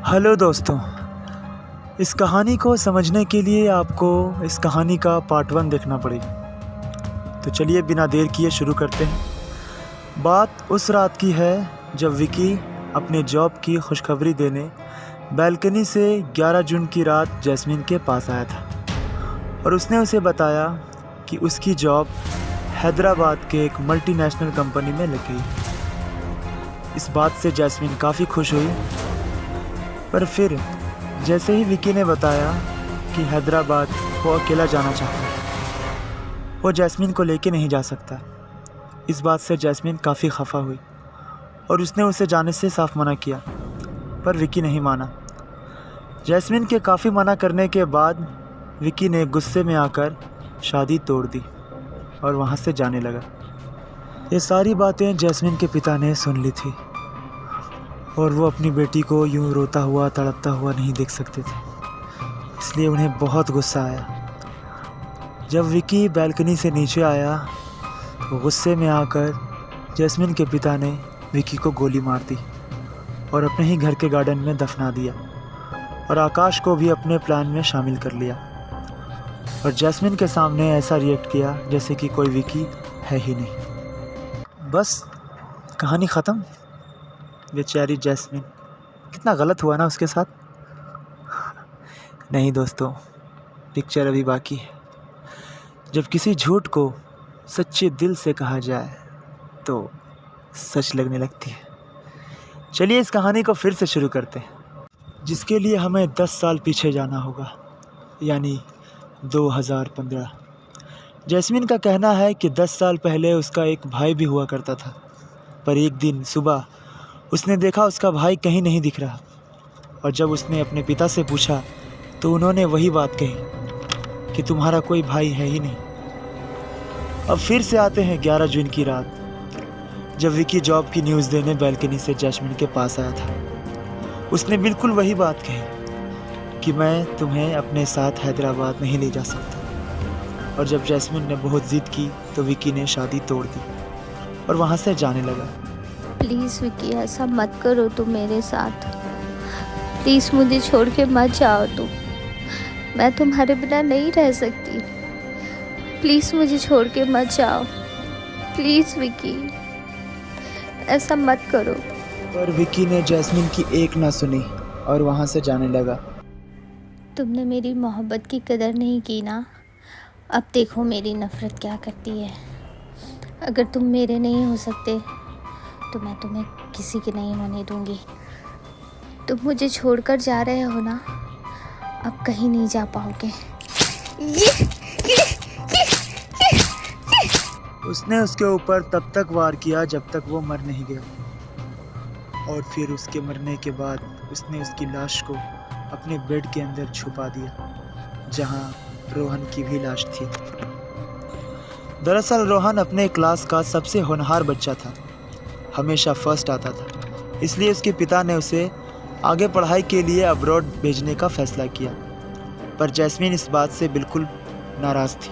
Hello दोस्तों, इस कहानी को समझने के लिए आपको इस कहानी का पार्ट 1 देखना पड़ेगा। तो चलिए बिना देर किए शुरू करते हैं। बात उस रात की है जब विकी अपने जॉब की खुशखबरी देने बालकनी से 11 जून की रात जैस्मिन के पास आया था और उसने उसे बताया कि उसकी जॉब हैदराबाद के एक मल्टीनेशनल कंपनी में लग गई। इस बात से जैस्मिन काफ़ी खुश हुई, पर फिर जैसे ही विकी ने बताया कि हैदराबाद वो अकेला जाना चाहता है, वो जैस्मिन को लेके नहीं जा सकता, इस बात से जैस्मिन काफ़ी खफा हुई और उसने उसे जाने से साफ मना किया, पर विकी नहीं माना। जैस्मिन के काफ़ी मना करने के बाद विकी ने गुस्से में आकर शादी तोड़ दी और वहाँ से जाने लगा। ये सारी बातें जैस्मिन के पिता ने सुन ली थी और वो अपनी बेटी को यूं रोता हुआ तड़पता हुआ नहीं देख सकते थे, इसलिए उन्हें बहुत गुस्सा आया। जब विकी बालकनी से नीचे आया तो गुस्से में आकर जैस्मिन के पिता ने विकी को गोली मार दी और अपने ही घर के गार्डन में दफना दिया और आकाश को भी अपने प्लान में शामिल कर लिया और जैस्मिन के सामने ऐसा रिएक्ट किया जैसे कि कोई विकी है ही नहीं। बस कहानी ख़त्म। बेचारी जैस्मिन, कितना गलत हुआ ना उसके साथ। नहीं दोस्तों, पिक्चर अभी बाकी है। जब किसी झूठ को सच्चे दिल से कहा जाए तो सच लगने लगती है। चलिए इस कहानी को फिर से शुरू करते हैं, जिसके लिए हमें 10 साल पीछे जाना होगा, यानी 2015। जैस्मिन का कहना है कि 10 साल पहले उसका एक भाई भी हुआ करता था, पर एक दिन सुबह उसने देखा उसका भाई कहीं नहीं दिख रहा और जब उसने अपने पिता से पूछा तो उन्होंने वही बात कही कि तुम्हारा कोई भाई है ही नहीं। अब फिर से आते हैं 11 जून की रात, जब विकी जॉब की न्यूज़ देने बालकनी से जैस्मिन के पास आया था। उसने बिल्कुल वही बात कही कि मैं तुम्हें अपने साथ हैदराबाद नहीं ले जा सकता, और जब जैस्मिन ने बहुत ज़िद की तो विकी ने शादी तोड़ दी और वहाँ से जाने लगा। प्लीज़ विकी, ऐसा मत करो तुम मेरे साथ। प्लीज़ मुझे छोड़ के मत जाओ तुम। मैं तुम्हारे बिना नहीं रह सकती। प्लीज़ मुझे छोड़ के मत जाओ। प्लीज़ विकी, ऐसा मत करो। पर विकी ने जैस्मिन की एक ना सुनी और वहाँ से जाने लगा। तुमने मेरी मोहब्बत की कदर नहीं की ना। अब देखो मेरी नफ़रत क्या करती है। अगर तुम मेरे नहीं हो सकते तो मैं तुम्हें किसी की नहीं होने दूंगी। तुम मुझे छोड़कर जा रहे हो ना, अब कहीं नहीं जा पाओगे। उसने उसके ऊपर तब तक वार किया जब तक वो मर नहीं गया, और फिर उसके मरने के बाद उसने उसकी लाश को अपने बेड के अंदर छुपा दिया, जहां रोहन की भी लाश थी। दरअसल रोहन अपने क्लास का सबसे होनहार बच्चा था, हमेशा फर्स्ट आता था, इसलिए उसके पिता ने उसे आगे पढ़ाई के लिए अब्रॉड भेजने का फैसला किया। पर जैस्मिन इस बात से बिल्कुल नाराज़ थी।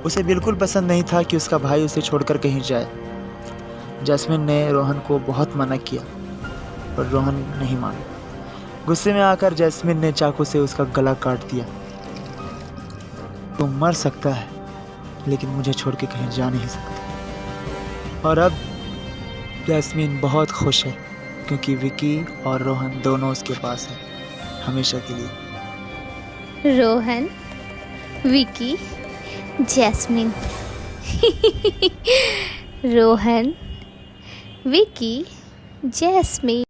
उसे बिल्कुल पसंद नहीं था कि उसका भाई उसे छोड़कर कहीं जाए। जैस्मिन ने रोहन को बहुत मना किया पर रोहन नहीं माना। गुस्से में आकर जैस्मिन ने चाकू से उसका गला काट दिया। तू मर सकता है लेकिन मुझे छोड़ के कहीं जा नहीं सकता। और अब जैस्मिन बहुत खुश है क्योंकि विकी और रोहन दोनों उसके पास हैं हमेशा के लिए। रोहन, विकी, जैस्मिन। रोहन, विकी, जैस्मिन।